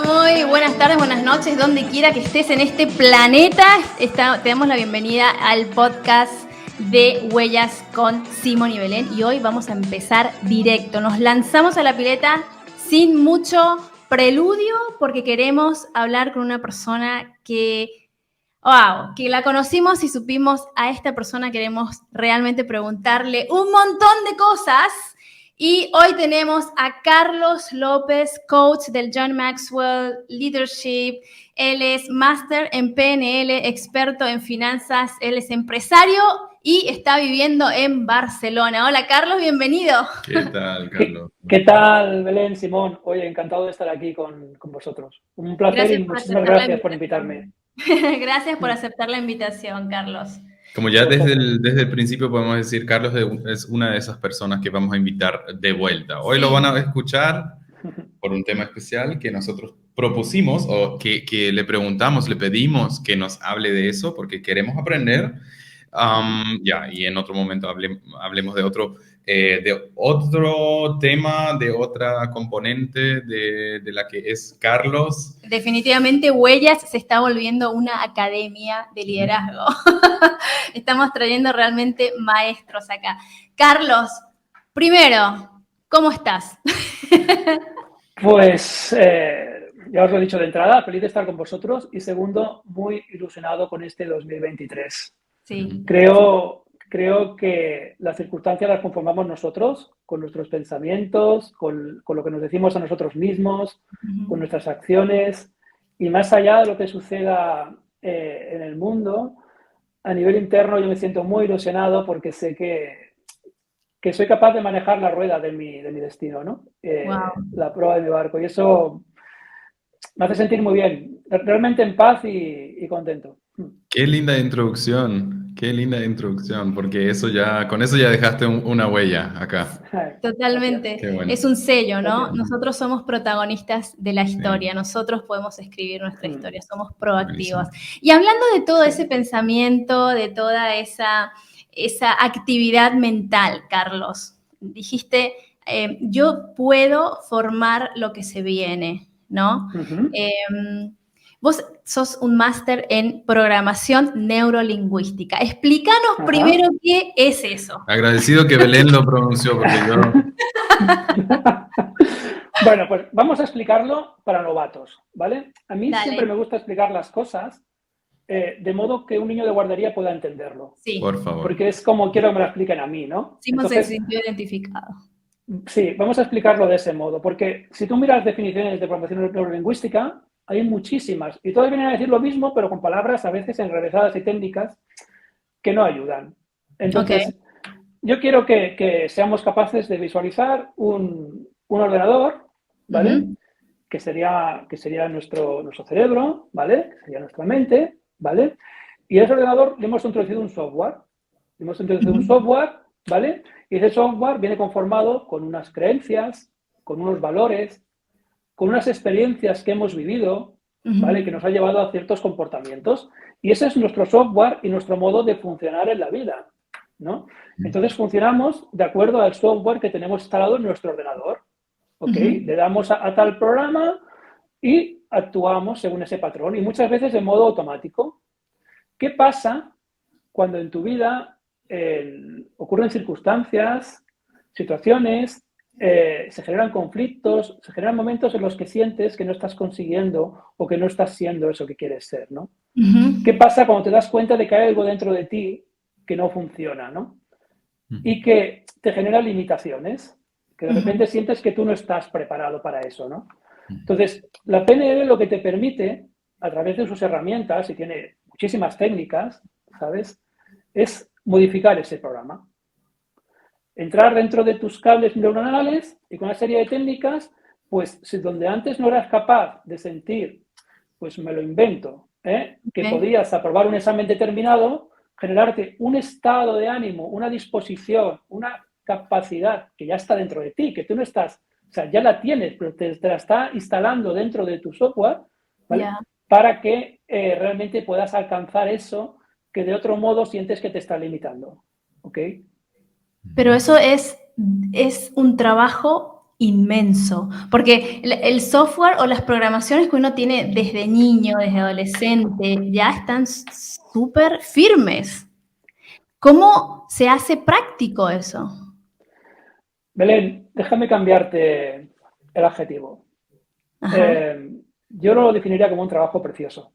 muy buenas tardes, buenas noches, donde quiera que estés en este planeta. Te damos la bienvenida al podcast de Huellas con Simón y Belén. Y hoy vamos a empezar directo. Nos lanzamos a la pileta sin mucho preludio porque queremos hablar con una persona que la conocimos y supimos a esta persona. Queremos realmente preguntarle un montón de cosas. Y hoy tenemos a Carlos López, coach del John Maxwell Leadership. Él es máster en PNL, experto en finanzas, él es empresario y está viviendo en Barcelona. Hola, Carlos, bienvenido. ¿Qué tal, Carlos? ¿Qué tal, Belén, Simón? Oye, encantado de estar aquí con vosotros. Un placer y muchísimas gracias por invitarme. Gracias por aceptar la invitación, Carlos. Como ya desde el principio podemos decir, Carlos es una de esas personas que vamos a invitar de vuelta. Hoy lo van a escuchar por un tema especial que nosotros propusimos o que le preguntamos, le pedimos que nos hable de eso porque queremos aprender. Y en otro momento hablemos de otro tema, de otra componente de la que es Carlos. Definitivamente Huellas se está volviendo una academia de liderazgo. Estamos trayendo realmente maestros acá. Carlos, primero, ¿cómo estás? Pues ya os lo he dicho de entrada, feliz de estar con vosotros y segundo, muy ilusionado con este 2023. Sí. Creo que las circunstancias las conformamos nosotros, con nuestros pensamientos, con lo que nos decimos a nosotros mismos, con nuestras acciones y más allá de lo que suceda en el mundo, a nivel interno yo me siento muy ilusionado porque sé que soy capaz de manejar la rueda de mi destino, ¿no? La proa de mi barco y eso me hace sentir muy bien, realmente en paz y contento. Qué linda introducción, porque con eso ya dejaste una huella acá. Totalmente. Bueno. Es un sello, ¿no? Gracias. Nosotros somos protagonistas de la historia, sí. Nosotros podemos escribir nuestra historia, somos proactivos. Buenísimo. Y hablando de todo ese pensamiento, de toda esa actividad mental, Carlos, dijiste, yo puedo formar lo que se viene, ¿no? Vos sos un máster en programación neurolingüística. Explícanos primero qué es eso. Agradecido que Belén lo pronunció, porque yo... Bueno, pues vamos a explicarlo para novatos, ¿vale? A mí siempre me gusta explicar las cosas de modo que un niño de guardería pueda entenderlo. Sí. Por favor. Porque es como quiero que me lo expliquen a mí, ¿no? Sí, se sintió identificado. Sí, vamos a explicarlo de ese modo, porque si tú miras definiciones de programación neurolingüística, hay muchísimas, y todas vienen a decir lo mismo, pero con palabras a veces enrevesadas y técnicas que no ayudan. Entonces, yo quiero que seamos capaces de visualizar un ordenador, ¿vale? Que sería nuestro cerebro, ¿vale? Que sería nuestra mente, ¿vale? Y a ese ordenador le hemos introducido un software. ¿Vale? Y ese software viene conformado con unas creencias, con unos valores, con unas experiencias que hemos vivido, ¿vale? Que nos ha llevado a ciertos comportamientos. Y ese es nuestro software y nuestro modo de funcionar en la vida, ¿no? Entonces funcionamos de acuerdo al software que tenemos instalado en nuestro ordenador, ¿ok? Le damos a tal programa y actuamos según ese patrón y muchas veces de modo automático. ¿Qué pasa cuando en tu vida ocurren circunstancias, situaciones, se generan conflictos, se generan momentos en los que sientes que no estás consiguiendo o que no estás siendo eso que quieres ser, ¿no? ¿Qué pasa cuando te das cuenta de que hay algo dentro de ti que no funciona, ¿no? Y que te genera limitaciones, que de repente sientes que tú no estás preparado para eso, ¿no? Entonces, la PNL lo que te permite, a través de sus herramientas, y tiene muchísimas técnicas, ¿sabes?, es modificar ese programa. Entrar dentro de tus cables neuronales y con una serie de técnicas, pues si donde antes no eras capaz de sentir, pues me lo invento, que podías aprobar un examen determinado, generarte un estado de ánimo, una disposición, una capacidad que ya está dentro de ti, que tú no estás, o sea, ya la tienes, pero te la está instalando dentro de tu software, ¿vale? Para que realmente puedas alcanzar eso que de otro modo sientes que te está limitando, ¿ok? Pero eso es un trabajo inmenso, porque el software o las programaciones que uno tiene desde niño, desde adolescente, ya están súper firmes. ¿Cómo se hace práctico eso? Belén, déjame cambiarte el adjetivo. Yo no lo definiría como un trabajo precioso.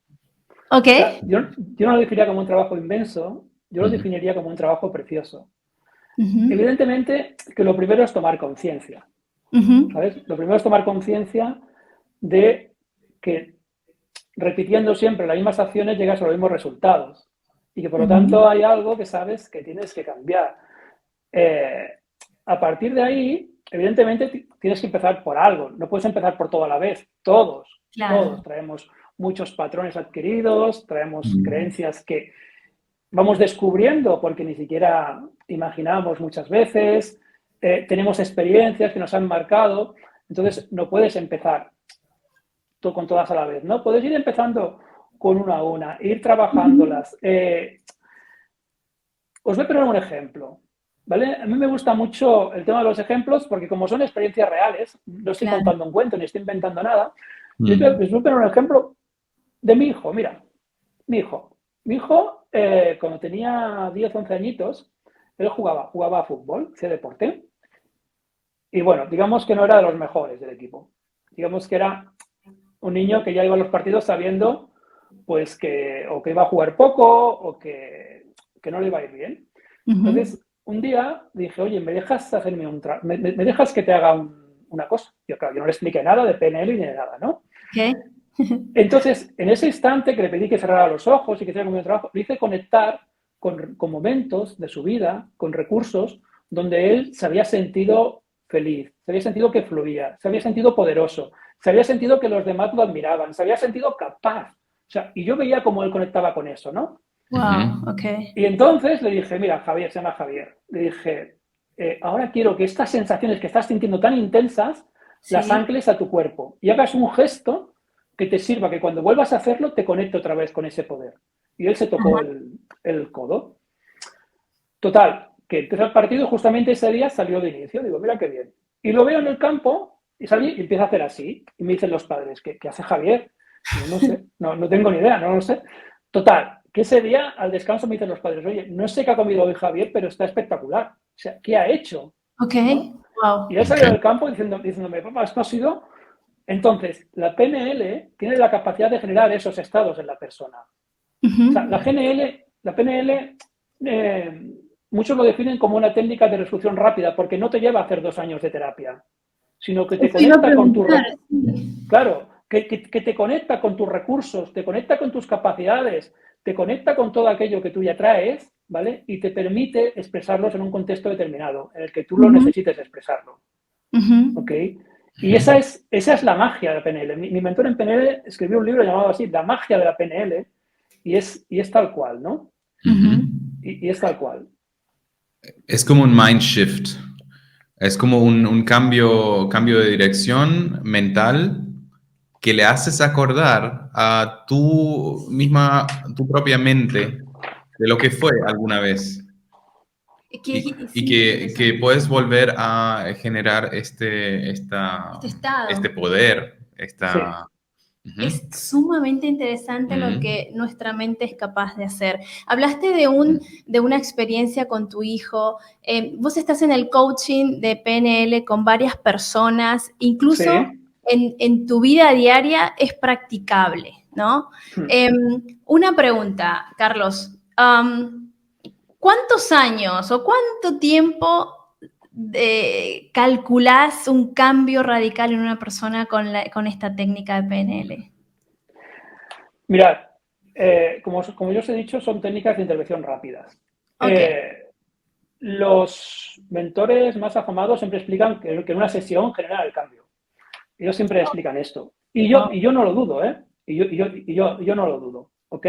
Ok. O sea, yo no lo definiría como un trabajo inmenso, yo lo definiría como un trabajo precioso. Evidentemente que lo primero es tomar conciencia. ¿Sabes? Lo primero es tomar conciencia de que repitiendo siempre las mismas acciones llegas a los mismos resultados y que por lo tanto hay algo que sabes que tienes que cambiar. A partir de ahí, evidentemente tienes que empezar por algo, no puedes empezar por todo a la vez. Todos traemos muchos patrones adquiridos, traemos creencias que vamos descubriendo porque ni siquiera imaginamos muchas veces, tenemos experiencias que nos han marcado, entonces no puedes empezar con todas a la vez, ¿no? Puedes ir empezando con una a una, ir trabajándolas. Os voy a poner un ejemplo, ¿vale? A mí me gusta mucho el tema de los ejemplos porque como son experiencias reales, no estoy contando un cuento ni estoy inventando nada. Les voy a poner un ejemplo de mi hijo. Mira, mi hijo, cuando tenía 10, 11 añitos, él jugaba a fútbol, hacía deporte. Y bueno, digamos que no era de los mejores del equipo. Digamos que era un niño que ya iba a los partidos sabiendo pues que iba a jugar poco o que no le iba a ir bien. Entonces, un día dije, oye, ¿me dejas hacerme me dejas que te haga una cosa? Yo, claro, yo no le expliqué nada de PNL ni de nada, ¿no? Okay. Entonces, en ese instante que le pedí que cerrara los ojos y que hiciera como un trabajo, le hice conectar con momentos de su vida, con recursos, donde él se había sentido feliz, se había sentido que fluía, se había sentido poderoso, se había sentido que los demás lo admiraban, se había sentido capaz. O sea, y yo veía cómo él conectaba con eso, ¿no? Wow, ok. Y entonces le dije, mira, Javier, se llama Javier, le dije, ahora quiero que estas sensaciones que estás sintiendo tan intensas, las ancles a tu cuerpo y hagas un gesto que te sirva, que cuando vuelvas a hacerlo te conecte otra vez con ese poder. Y él se tocó el codo. Total, que empezó el partido y justamente ese día salió de inicio. Digo, mira qué bien. Y lo veo en el campo y salí y empieza a hacer así. Y me dicen los padres, ¿qué hace Javier? Yo no sé, no tengo ni idea, no lo sé. Total, que ese día al descanso me dicen los padres, oye, no sé qué ha comido hoy Javier, pero está espectacular. O sea, ¿qué ha hecho? Ok, ¿no? wow. Y él salió del campo diciéndome, papá, esto ha sido... Entonces, la PNL tiene la capacidad de generar esos estados en la persona. O sea, la PNL, muchos lo definen como una técnica de resolución rápida, porque no te lleva a hacer 2 años de terapia, sino que te conecta con tus claro, que te conecta con tus recursos, te conecta con tus capacidades, te conecta con todo aquello que tú ya traes, ¿vale? Y te permite expresarlos en un contexto determinado, en el que tú lo necesites expresarlo. ¿Ok? Y esa es la magia de la PNL. Mi mentor en PNL escribió un libro llamado así, La magia de la PNL, y es tal cual, ¿no? Y es tal cual. Es como un mind shift. Es como un cambio de dirección mental que le haces acordar a tu propia mente de lo que fue alguna vez. Y que puedes volver a generar este poder. Sí. Es sumamente interesante lo que nuestra mente es capaz de hacer. Hablaste de una experiencia con tu hijo. Vos estás en el coaching de PNL con varias personas. Incluso en tu vida diaria es practicable, ¿no? Una pregunta, Carlos. ¿Cuántos años o cuánto tiempo calculás un cambio radical en una persona con esta técnica de PNL? Mirad, como yo os he dicho, son técnicas de intervención rápidas. Okay. Los mentores más afamados siempre explican que en una sesión genera el cambio. Ellos siempre explican esto. Y yo no lo dudo, ¿eh? Y yo no lo dudo, ¿ok?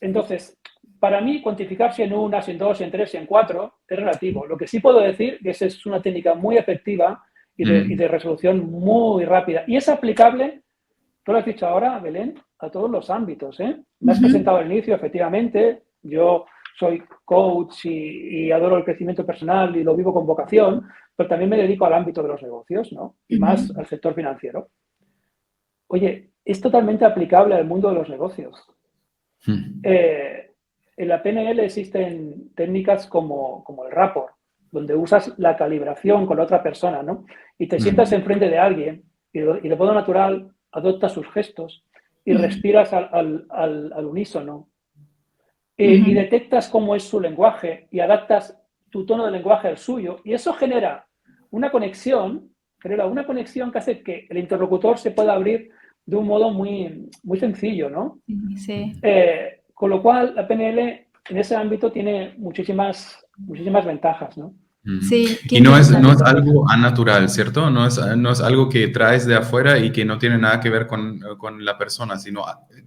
Entonces, para mí, cuantificar si en 1, si en 2, si en 3, si en 4 es relativo. Lo que sí puedo decir es que esa es una técnica muy efectiva y de resolución muy rápida. Y es aplicable, tú lo has dicho ahora, Belén, a todos los ámbitos, ¿eh? Me has presentado al inicio, efectivamente. Yo soy coach y adoro el crecimiento personal y lo vivo con vocación, pero también me dedico al ámbito de los negocios, ¿no? Y más al sector financiero. Oye, es totalmente aplicable al mundo de los negocios. En la PNL existen técnicas como el rapport, donde usas la calibración con la otra persona, ¿no? Y te sientas enfrente de alguien y de modo natural adoptas sus gestos y respiras al unísono y detectas cómo es su lenguaje y adaptas tu tono de lenguaje al suyo, y eso genera una conexión que hace que el interlocutor se pueda abrir de un modo muy, muy sencillo, ¿no? Sí. Con lo cual, la PNL en ese ámbito tiene muchísimas ventajas, ¿no? Sí, y no es algo anatural, ¿cierto? No es algo que traes de afuera y que no tiene nada que ver con la persona, sino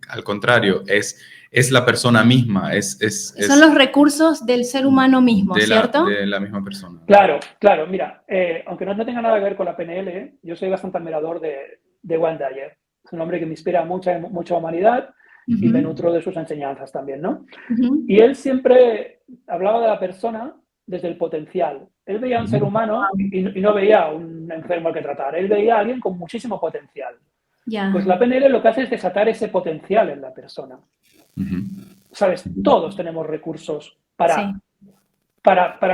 al contrario, es la persona misma. Son los recursos del ser humano mismo, ¿cierto? De la misma persona. Claro. Mira, aunque no tenga nada que ver con la PNL, yo soy bastante admirador de Wayne Dyer. Es un hombre que me inspira mucha humanidad y me nutro de sus enseñanzas también, ¿no? Y él siempre hablaba de la persona desde el potencial. Él veía a un ser humano y no veía a un enfermo al que tratar. Él veía a alguien con muchísimo potencial. Pues la PNL lo que hace es desatar ese potencial en la persona. ¿Sabes? Todos tenemos recursos para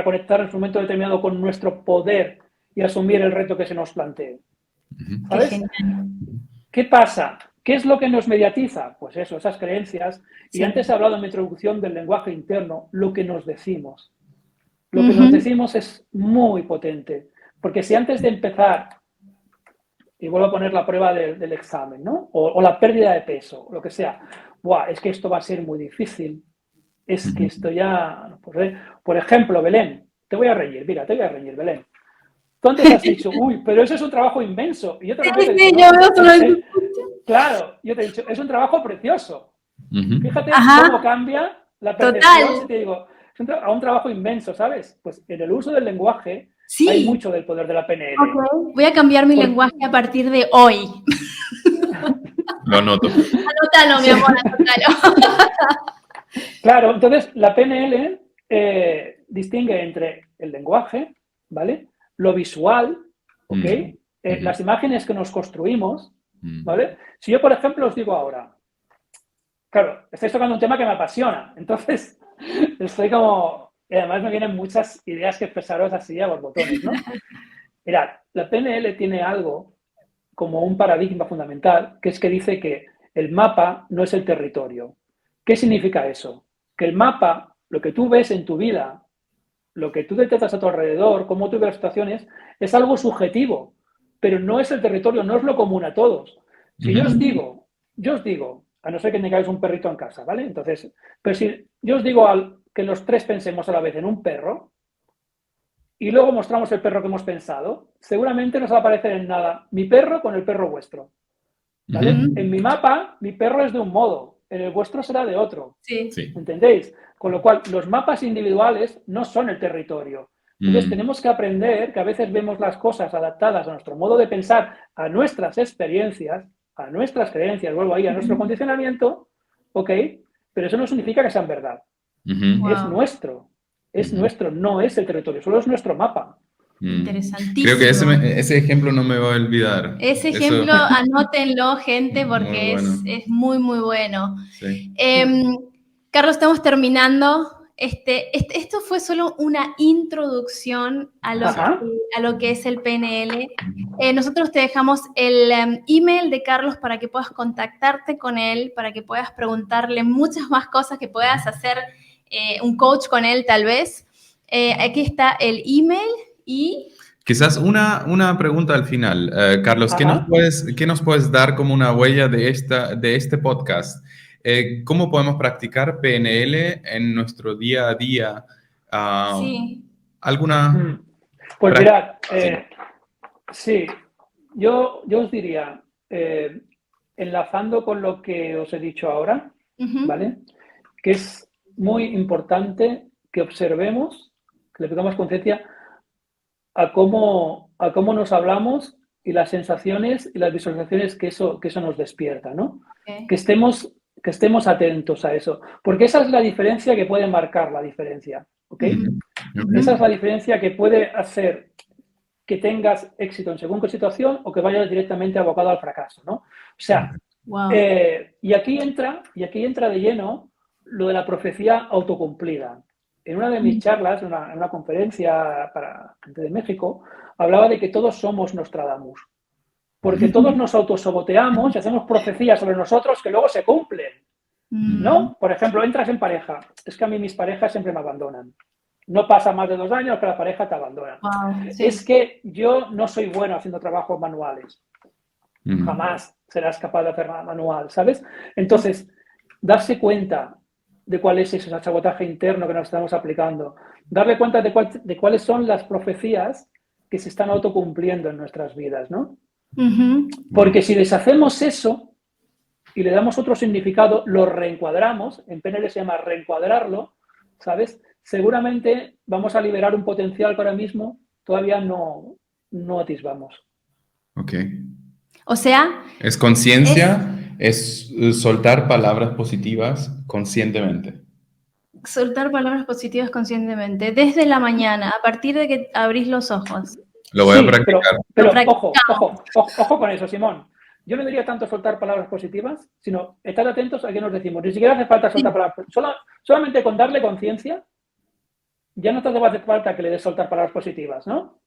conectar en un momento determinado con nuestro poder y asumir el reto que se nos plantee. ¿Sabes? ¿Qué pasa? ¿Qué es lo que nos mediatiza? Pues eso, esas creencias. Y antes he hablado en mi introducción del lenguaje interno, lo que nos decimos. Lo que nos decimos es muy potente. Porque si antes de empezar, y vuelvo a poner la prueba del examen, ¿no? O la pérdida de peso, o lo que sea, ¡buah! Es que esto va a ser muy difícil. Es que esto ya... Por ejemplo, Belén, te voy a reñir, Belén. Tú antes has dicho, uy, pero eso es un trabajo inmenso. Y yo te claro, yo te he dicho, es un trabajo precioso. Fíjate cómo cambia la percepción si te digo, a un trabajo inmenso, ¿sabes? Pues en el uso del lenguaje hay mucho del poder de la PNL. Okay. Voy a cambiar mi lenguaje a partir de hoy. Lo anoto. Anótalo, mi amor, anótalo. Claro, entonces la PNL distingue entre el lenguaje, ¿vale? Lo visual, ¿ok? Las imágenes que nos construimos, ¿vale? Si yo, por ejemplo, os digo ahora, claro, estáis tocando un tema que me apasiona, entonces estoy como... Y además me vienen muchas ideas que expresaros así a borbotones, ¿no? Mirad, la PNL tiene algo como un paradigma fundamental, que es que dice que el mapa no es el territorio. ¿Qué significa eso? Que el mapa, lo que tú ves en tu vida, lo que tú detectas a tu alrededor, cómo tú ves las situaciones, es algo subjetivo, pero no es el territorio, no es lo común a todos. Si yo os digo, a no ser que tengáis un perrito en casa, ¿vale? Entonces, pero si yo os digo que los tres pensemos a la vez en un perro y luego mostramos el perro que hemos pensado, seguramente no se va a parecer en nada mi perro con el perro vuestro, ¿vale? En mi mapa, mi perro es de un modo, en el vuestro será de otro. Sí. ¿Entendéis? Con lo cual, los mapas individuales no son el territorio. Entonces, tenemos que aprender que a veces vemos las cosas adaptadas a nuestro modo de pensar, a nuestras experiencias, a nuestras creencias, vuelvo ahí, a nuestro condicionamiento, ¿ok? Pero eso no significa que sean verdad. Es nuestro, no es el territorio, solo es nuestro mapa. Interesantísimo. Creo que ese ejemplo no me va a olvidar. Ese ejemplo, anótenlo, gente, porque es muy, muy bueno. Sí. Carlos, estamos terminando. Esto fue solo una introducción a lo que es el PNL. Nosotros te dejamos el email de Carlos para que puedas contactarte con él, para que puedas preguntarle muchas más cosas, que puedas hacer un coach con él tal vez. Aquí está el email y... Quizás una pregunta al final. Carlos, ¿qué nos puedes dar como una huella de este podcast? ¿Cómo podemos practicar PNL en nuestro día a día? Sí. ¿Alguna? Pues mirad, sí, yo os diría, enlazando con lo que os he dicho ahora, ¿vale? Que es muy importante que observemos, que le pongamos conciencia a cómo nos hablamos y las sensaciones y las visualizaciones que eso nos despierta, ¿no? Okay. Que estemos que estemos atentos a eso, porque esa es la diferencia que puede marcar la diferencia, ¿ok? Esa es la diferencia que puede hacer que tengas éxito en según qué situación o que vayas directamente abocado al fracaso, ¿no? O sea, Wow. y aquí entra de lleno lo de la profecía autocumplida. En una de mis charlas, en una conferencia para gente de México, hablaba de que todos somos Nostradamus, porque todos nos autosaboteamos y hacemos profecías sobre nosotros que luego se cumplen, ¿no? Por ejemplo, entras en pareja. Es que a mí mis parejas siempre me abandonan. No pasa más de 2 años que la pareja te abandona. Wow, sí. Es que yo no soy bueno haciendo trabajos manuales. Jamás serás capaz de hacer nada manual, ¿sabes? Entonces, darse cuenta de cuál es ese sabotaje interno que nos estamos aplicando, darle cuenta de cuáles son las profecías que se están autocumpliendo en nuestras vidas, ¿no? Porque si deshacemos eso y le damos otro significado, lo reencuadramos, en PNL se llama reencuadrarlo, ¿sabes? Seguramente vamos a liberar un potencial que ahora mismo todavía no atisbamos. Ok. O sea... Es conciencia, es soltar palabras positivas conscientemente. Soltar palabras positivas conscientemente, desde la mañana, a partir de que abrís los ojos. Lo voy a practicar. Pero ojo con eso, Simón. Yo no diría tanto soltar palabras positivas, sino estar atentos a qué nos decimos. Ni siquiera hace falta soltar palabras. Solamente con darle conciencia, ya no te hace falta que le des soltar palabras positivas, ¿no?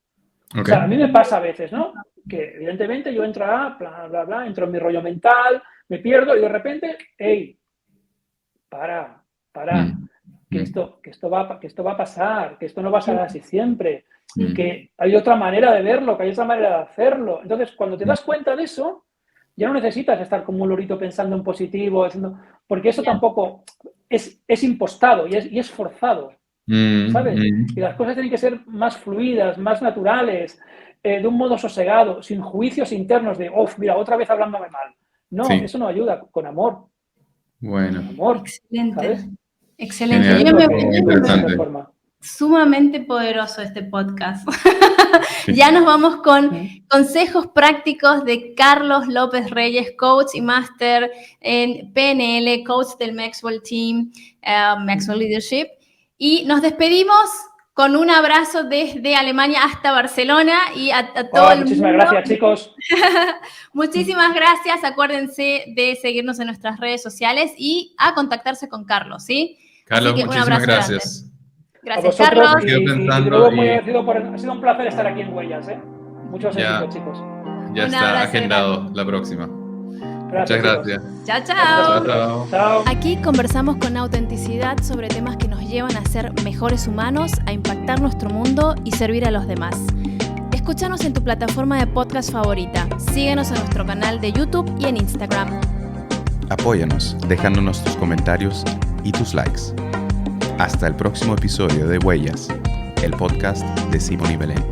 Okay. O sea, a mí me pasa a veces, ¿no? Que evidentemente yo entro a bla, bla, bla, entro en mi rollo mental, me pierdo y de repente, ¡hey! Para. Que esto va a pasar, que esto no va a ser así siempre, que hay otra manera de verlo, que hay otra manera de hacerlo. Entonces, cuando te das cuenta de eso, ya no necesitas estar como un lorito pensando en positivo, porque eso tampoco es impostado y es forzado, ¿sabes? Y las cosas tienen que ser más fluidas, más naturales, de un modo sosegado, sin juicios internos de, mira, otra vez hablándome mal. No, eso no ayuda, con amor. Bueno. Con amor. Excelente. ¿Sabes? Excelente. Sumamente poderoso este podcast. Ya nos vamos con consejos prácticos de Carlos López Reyes, coach y máster en PNL, coach del Maxwell Team, Maxwell Leadership. Y nos despedimos con un abrazo desde Alemania hasta Barcelona y a todo el mundo. Muchísimas gracias, chicos. Muchísimas gracias. Acuérdense de seguirnos en nuestras redes sociales y a contactarse con Carlos, ¿sí? Carlos, muchísimas gracias. Gracias, Carlos. Ha sido un placer estar aquí en Huellas, ¿eh? Muchos éxitos, chicos. Ya está agendado la próxima. Muchas gracias. Chao. Aquí conversamos con autenticidad sobre temas que nos llevan a ser mejores humanos, a impactar nuestro mundo y servir a los demás. Escúchanos en tu plataforma de podcast favorita. Síguenos en nuestro canal de YouTube y en Instagram. Apóyanos dejándonos tus comentarios y tus likes. Hasta el próximo episodio de Huellas, el podcast de Simón y Belén.